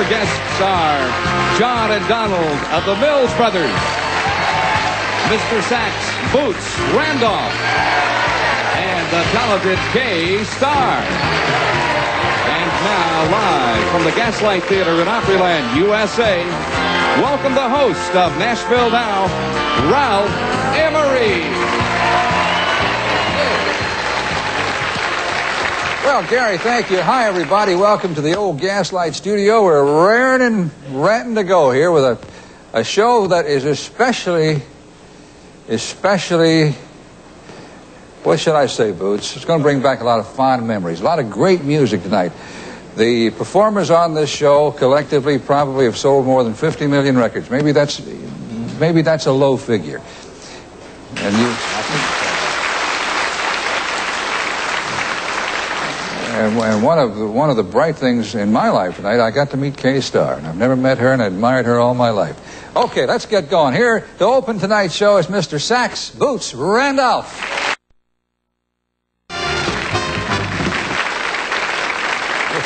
Our guests are John and Donald of the Mills Brothers, Mr. Sax Boots Randolph, and the talented Kay Starr. And now, live from the Gaslight Theater in Opryland, USA, welcome the host of Nashville Now, Ralph Emory. Well, Gary, thank you. Hi, everybody. Welcome to the old Gaslight Studio. We're raring and ranting to go here with a show that is especially, what should I say, Boots? It's going to bring back a lot of fond memories, a lot of great music tonight. The performers on this show collectively probably have sold more than 50 million records. Maybe that's a low figure. And one of the bright things in my life tonight, I got to meet Kay Starr. And I've never met her, and I admired her all my life. Okay, let's get going. Here to open tonight's show is Mr. Sax Boots Randolph. If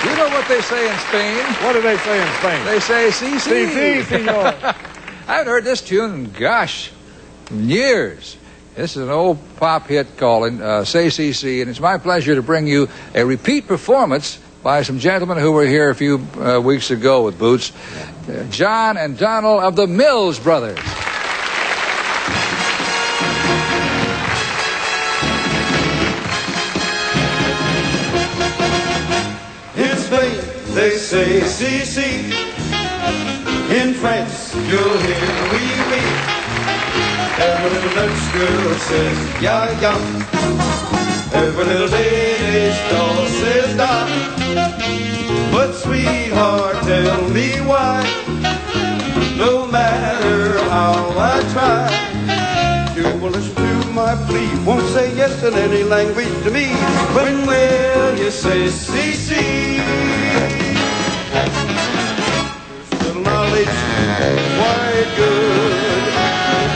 you know what they say in Spain. What do they say in Spain? They say, si, si. Si, si, senor. I haven't heard this tune in, gosh, years. This is an old pop hit called Say CC, and it's my pleasure to bring you a repeat performance by some gentlemen who were here a few weeks ago with Boots, John and Donald of the Mills Brothers. In Spain, they say CC. In France, you'll hear oui, oui. Every little Dutch girl says, ja, ja. Every little Danish doll says, da. But sweetheart, tell me why. No matter how I try, you will listen to my plea. Won't say yes in any language to me. When will you say, si, si? There's little knowledge, quite good.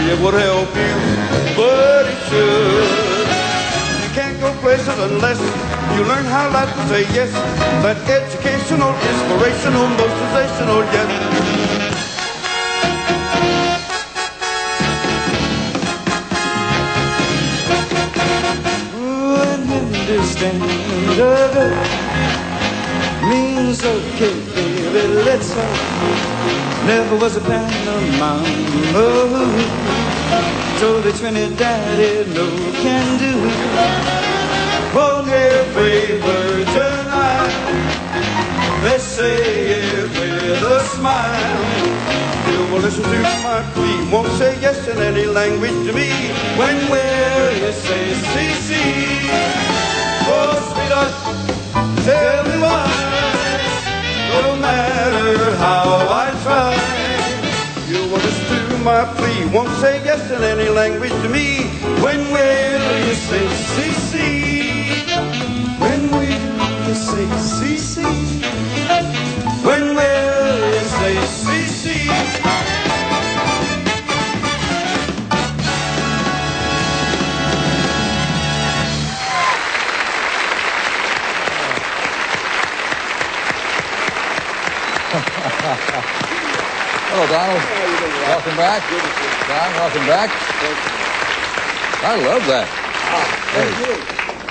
It would help you, but it should. You can't go places unless you learn how not to say yes. That educational, inspirational, motivational, yes. Understand means okay, baby, let's go. Never was a Panama. Oh, told the Trinidad no can do. On every word tonight, let's say it with a smile. You will listen to my plea, won't say yes in any language to me. When will you say si, si? Oh, sweetheart, tell me why. No matter how I try, you will listen to my plea. Won't say yes in any language to me. When will you say si, si? When will you say si, si? When will you say si, si? Hello, Donald. Welcome back. Don, welcome back. I love that.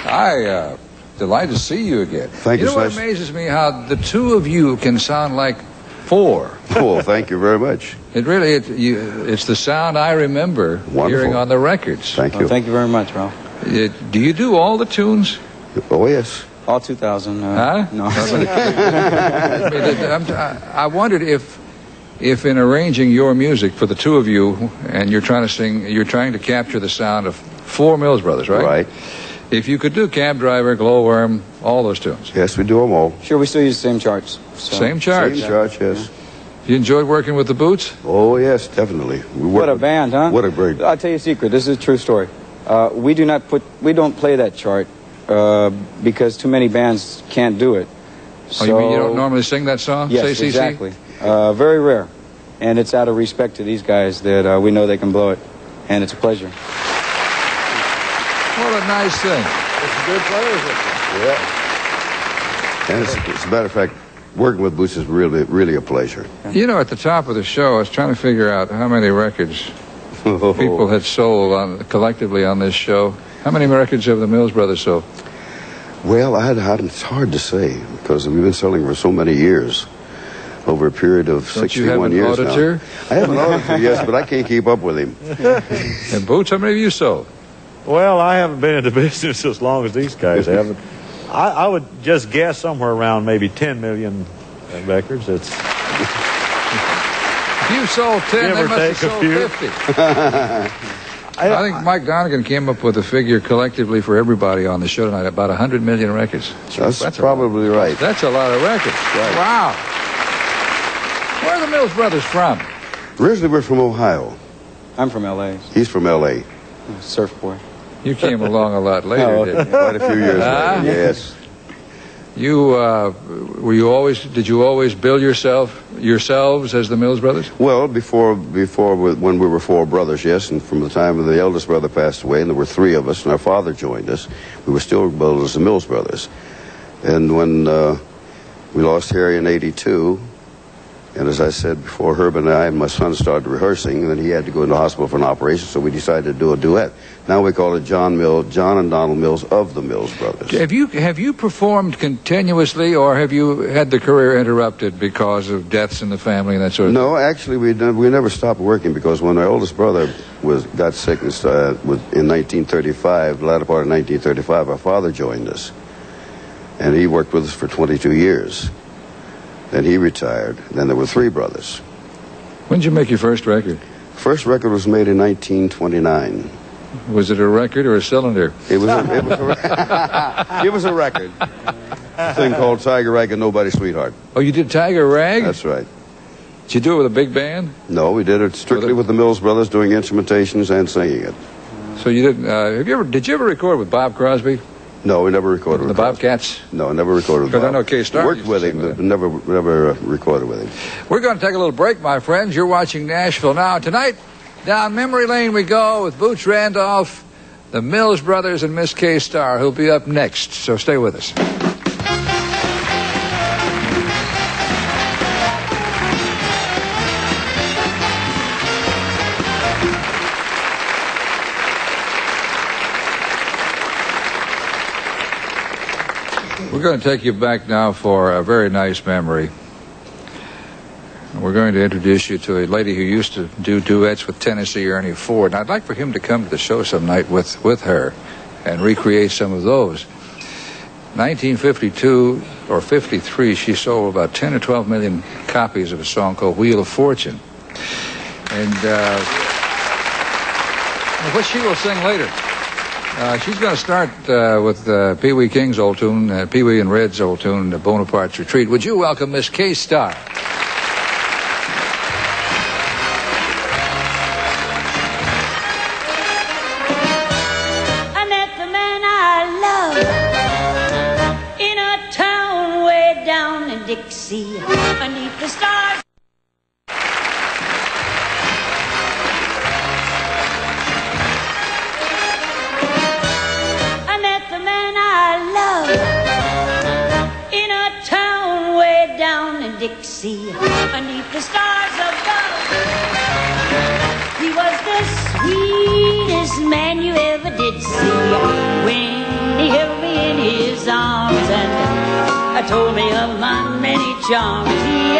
I'm delighted to see you again. Thank you, You know what amazes me? How the two of you can sound like four. Well, thank you very much. It really, it's the sound I remember hearing on the records. Thank you. Well, thank you very much, Ralph. Do you do all the tunes? Oh, yes. All 2,000. Huh? No. I wondered if in arranging your music for the two of you, and you're trying to capture the sound of four Mills Brothers, right? Right. If you could do Cab Driver, Glowworm, all those tunes. Yes, we do them all. Sure, we still use the same charts. So. Same charts? Same charts, yes. You enjoyed working with the Boots? Oh, yes, definitely. What a band, huh? What a great... I'll tell you a secret. This is a true story. We don't play that chart because too many bands can't do it. So, you mean you don't normally sing that song? Yes, Say, exactly. Very rare. And it's out of respect to these guys that we know they can blow it. And it's a pleasure. What a nice thing. It's a good players. Yeah. And as a matter of fact, Working with Boots is really a pleasure. You know, at the top of the show, I was trying to figure out how many records people had sold collectively on this show. How many records have the Mills Brothers sold? Well, it's hard to say because we've been selling for so many years, over a period of 61 years now. Auditor? I have an auditor, yes, but I can't keep up with him. And Boots, how many have you sold? Well, I haven't been in the business as long as these guys haven't. I would just guess somewhere around maybe 10 million records. It's If you sold 10, Give they or must have take a sold few. 50. I think Mike Donegan came up with a figure collectively for everybody on the show tonight, about 100 million records. That's probably right. That's a lot of records. Right. Wow. Where are the Mills Brothers from? Originally, we're from Ohio. I'm from L.A. He's from L.A. Surf boy. You came along a lot later, No. didn't you? Quite a few years Ah. later, yes. You did you always bill yourselves as the Mills Brothers? Well, when we were four brothers, yes, and from the time the eldest brother passed away, and there were three of us, and our father joined us, we were still billed as the Mills Brothers. And when we lost Harry in '82, and as I said before, Herb and I and my son started rehearsing, and then he had to go into the hospital for an operation, so we decided to do a duet. Now we call it John and Donald Mills of the Mills Brothers. Have you performed continuously, or have you had the career interrupted because of deaths in the family and that sort of thing? No, actually, we never stopped working because when our oldest brother got sick in 1935, the latter part of 1935, our father joined us, and he worked with us for 22 years. Then he retired. Then there were three brothers. When did you make your first record? First record was made in 1929. Was it a record or a cylinder? It was a record. A thing called Tiger Rag and Nobody's Sweetheart. Oh, you did Tiger Rag? That's right. Did you do it with a big band? No, we did it strictly with the Mills Brothers, doing instrumentations and singing it. So you didn't. Did you ever record with Bob Crosby? No, we never recorded The with Bob. Bobcats? No, never recorded with Bob. Because I know Kay Starr Worked used to with sing him, with but never recorded with him. We're going to take a little break, my friends. You're watching Nashville Now. Tonight, down memory lane we go with Boots Randolph, the Mills Brothers, and Miss Kay Starr, who'll be up next. So stay with us. We're going to take you back now for a very nice memory. We're going to introduce you to a lady who used to do duets with Tennessee Ernie Ford. And I'd like for him to come to the show some night with her and recreate some of those. 1952 or 53, she sold about 10 or 12 million copies of a song called Wheel of Fortune. And what she will sing later. She's going to start with Pee Wee King's old tune, Pee Wee and Red's old tune, Bonaparte's Retreat. Would you welcome Miss Kay Starr? I met the man I love in a town way down in Dixie, beneath the stars. Dixie, beneath the stars above. He was the sweetest man you ever did see. When he held me in his arms and told me of my many charms, he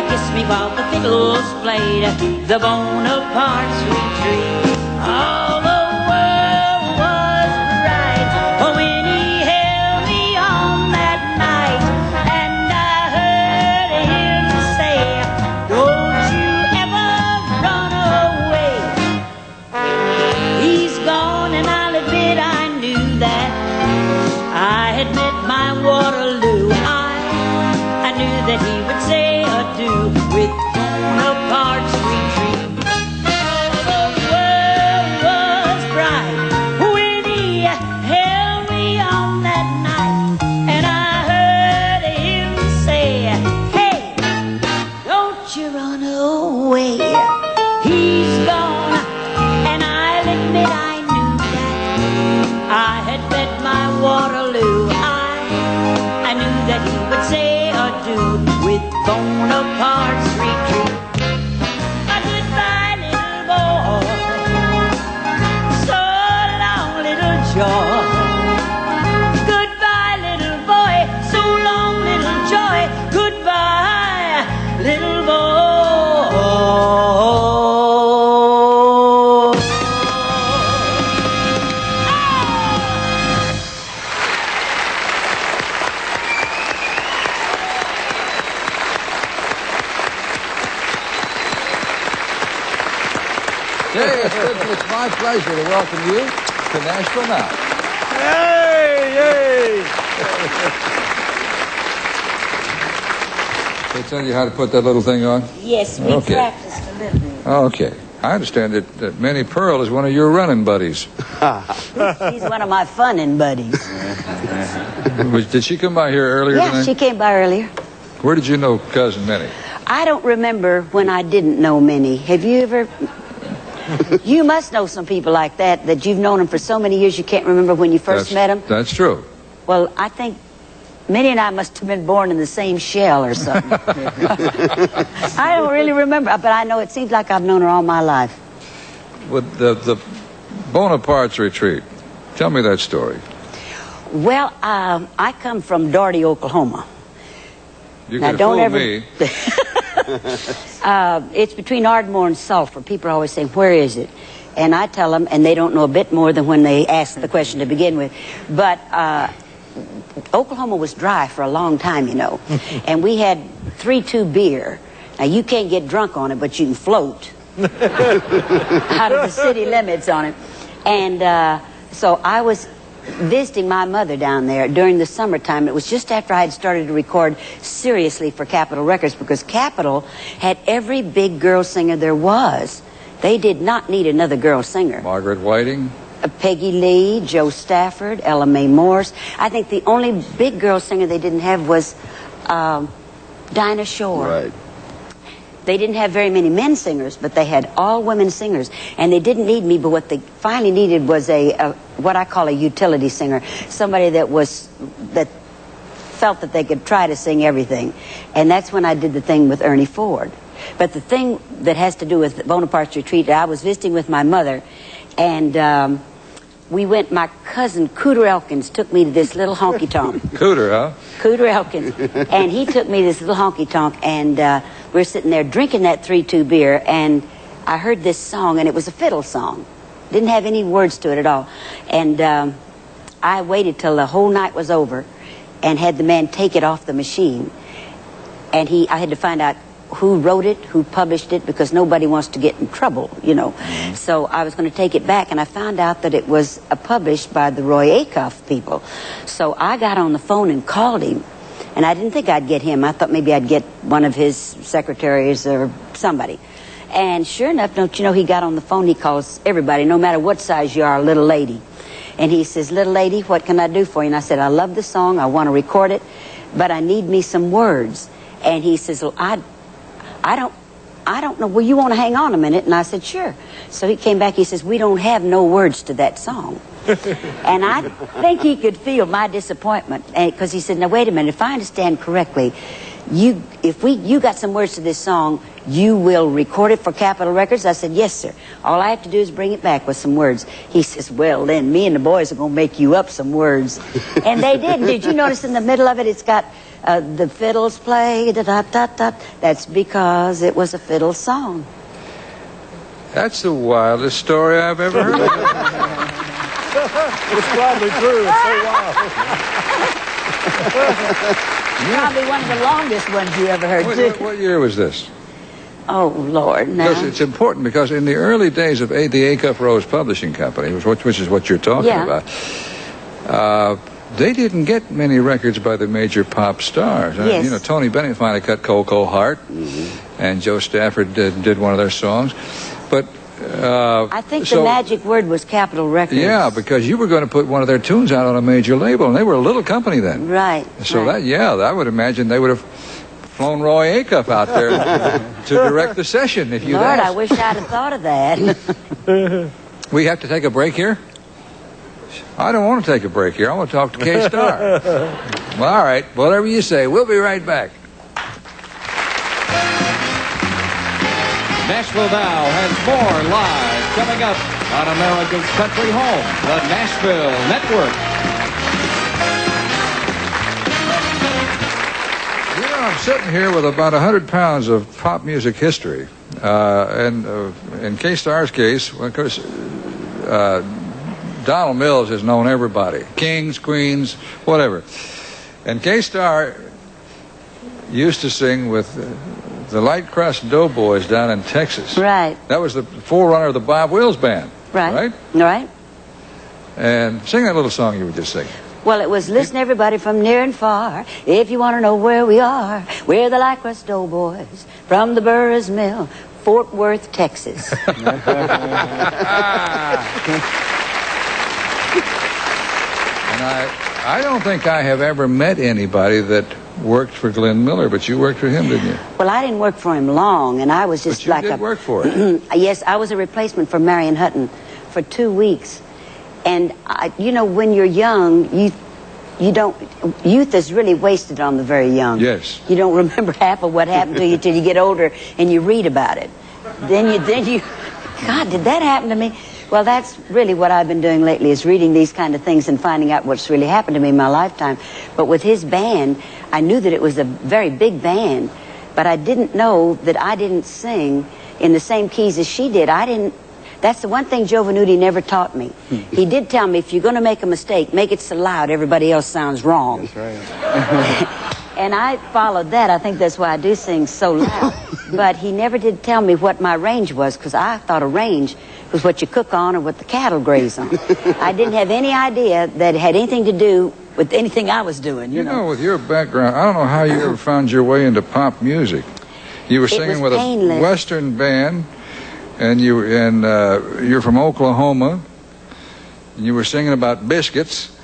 kissed me while the fiddles played the Bonaparte's Retreat. All the world was bright when he held me on that night. That he would say adieu with Bonaparte's Retreat. The world was bright when he held me on that night, and I heard him say, hey, don't you run away. He's gone, and I'll admit I knew that I had met my Waterloo. I knew that he would say adieu with Bonaparte's retreat. A goodbye, little boy. So long, little joy. Goodbye, little boy. So long, little joy. Goodbye, little boy. Jay, it's my pleasure to welcome you to Nashville Now. Hey, yay! They tell you how to put that little thing on? Yes, we Okay. practiced a little bit. Okay. I understand that Minnie Pearl is one of your running buddies. She's one of my funnin' buddies. Did she come by here earlier Yeah, tonight? she came by earlier. Where did you know Cousin Minnie? I don't remember when I didn't know Minnie. Have you ever? You must know some people like that you've known them for so many years you can't remember when you first met them. That's true. Well, I think Minnie and I must have been born in the same shell or something. I don't really remember, but I know it seems like I've known her all my life. With the Bonaparte's retreat, tell me that story. Well, I come from Doherty, Oklahoma. You Now, could don't fool ever- me. It's between Ardmore and Sulphur. People are always saying, where is it? And I tell them, and they don't know a bit more than when they ask the question to begin with. But Oklahoma was dry for a long time, you know. And we had 3-2 beer. Now, you can't get drunk on it, but you can float out of the city limits on it. And so I was visiting my mother down there during the summertime. It was just after I had started to record seriously for Capitol Records, because Capitol had every big girl singer there was. They did not need another girl singer. Margaret Whiting? Peggy Lee, Joe Stafford, Ella Mae Morse. I think the only big girl singer they didn't have was Dinah Shore. Right. They didn't have very many men singers, but they had all women singers. And they didn't need me, but what they finally needed was a what I call a utility singer. Somebody that felt that they could try to sing everything. And that's when I did the thing with Ernie Ford. But the thing that has to do with Bonaparte's retreat, I was visiting with my mother, and we went, my cousin Cooter Elkins took me to this little honky-tonk. Cooter, huh? Cooter Elkins. And he took me to this little honky-tonk, and we were sitting there drinking that 3-2 beer, and I heard this song, and it was a fiddle song. Didn't have any words to it at all. And I waited till the whole night was over and had the man take it off the machine. And I had to find out who wrote it, who published it, because nobody wants to get in trouble, you know. So I was going to take it back, and I found out that it was published by the Roy Acuff people. So I got on the phone and called him, and I didn't think I'd get him. I thought maybe I'd get one of his secretaries or somebody. And sure enough, don't you know, he got on the phone, he calls everybody, no matter what size you are, a little lady. And he says, little lady, what can I do for you? And I said, I love the song, I want to record it, but I need me some words. And he says, well, I don't know. Well, you want to hang on a minute? And I said, sure. So he came back. He says, we don't have no words to that song. And I think he could feel my disappointment, because he said, now, wait a minute. If I understand correctly, you got some words to this song, you will record it for Capitol Records? I said, yes, sir. All I have to do is bring it back with some words. He says, well, then me and the boys are going to make you up some words. And they did. Did you notice in the middle of it, it's got the fiddles play, da-da-da-da. That's because it was a fiddle song. That's the wildest story I've ever heard. It's probably true. It's so wild. Probably one of the longest ones you ever heard, too. What year was this? Oh, Lord, now. Because it's important, because in the early days of the Acuff Rose Publishing Company, which is what you're talking about, they didn't get many records by the major pop stars. Yes. You know, Tony Bennett finally cut Cocoa Heart, and Joe Stafford did one of their songs. But I think the magic word was Capitol Records. Yeah, because you were going to put one of their tunes out on a major label, and they were a little company then. Right. So right. I would imagine they would have flown Roy Acuff out there to direct the session if you'd Lord, asked. I wish I'd have thought of that. We have to take a break here? I don't want to take a break here. I want to talk to Kay Starr. Well, all right, whatever you say. We'll be right back. Nashville Now has more live coming up on America's country home, the Nashville Network. You know, I'm sitting here with about 100 pounds of pop music history. And in Kay Starr's case, well, of course, Donald Mills has known everybody. Kings, queens, whatever. And Kay Starr used to sing with the Light Crust Doughboys down in Texas. Right. That was the forerunner of the Bob Wills Band. Right. Right? Right. And sing that little song you were just singing. Well, it was listen everybody from near and far. If you want to know where we are, we're the Light Crust Doughboys from the Burris Mill, Fort Worth, Texas. And I don't think I have ever met anybody that worked for Glenn Miller, but you worked for him, didn't you? Well, I didn't work for him long, and I was just But you like did work for it. Yes, I was a replacement for Marion Hutton for 2 weeks. And, you know, when you're young, you don't... Youth is really wasted on the very young. Yes. You don't remember half of what happened to you till you get older and you read about it. Then you... God, did that happen to me? Well, that's really what I've been doing lately, is reading these kind of things and finding out what's really happened to me in my lifetime. But with his band, I knew that it was a very big band, but I didn't know that I didn't sing in the same keys as she did. That's the one thing Joe Venuti never taught me. He did tell me, if you're going to make a mistake, make it so loud everybody else sounds wrong. That's right. And I followed that. I think that's why I do sing so loud. But he never did tell me what my range was, because I thought a range was what you cook on or what the cattle graze on. I didn't have any idea that it had anything to do with anything I was doing. You know, with your background, I don't know how you ever found your way into pop music. You were singing with painless. a Western band, and you're from Oklahoma, and you were singing about biscuits,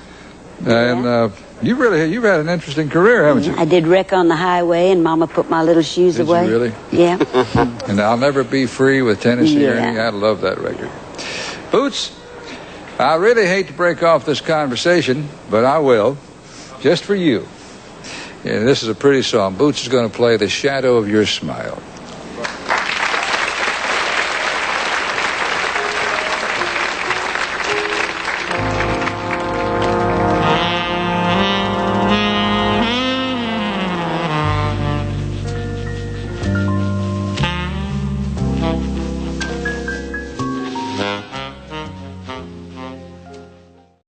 and you've had an interesting career, haven't you? I did Wreck on the Highway, and Mama Put My Little Shoes Did Away. you really? Yeah. And I'll Never Be Free with Tennessee Yeah. Ernie. I love that record. Boots, I really hate to break off this conversation, but I will, just for you. And this is a pretty song. Boots is going to play The Shadow of Your Smile.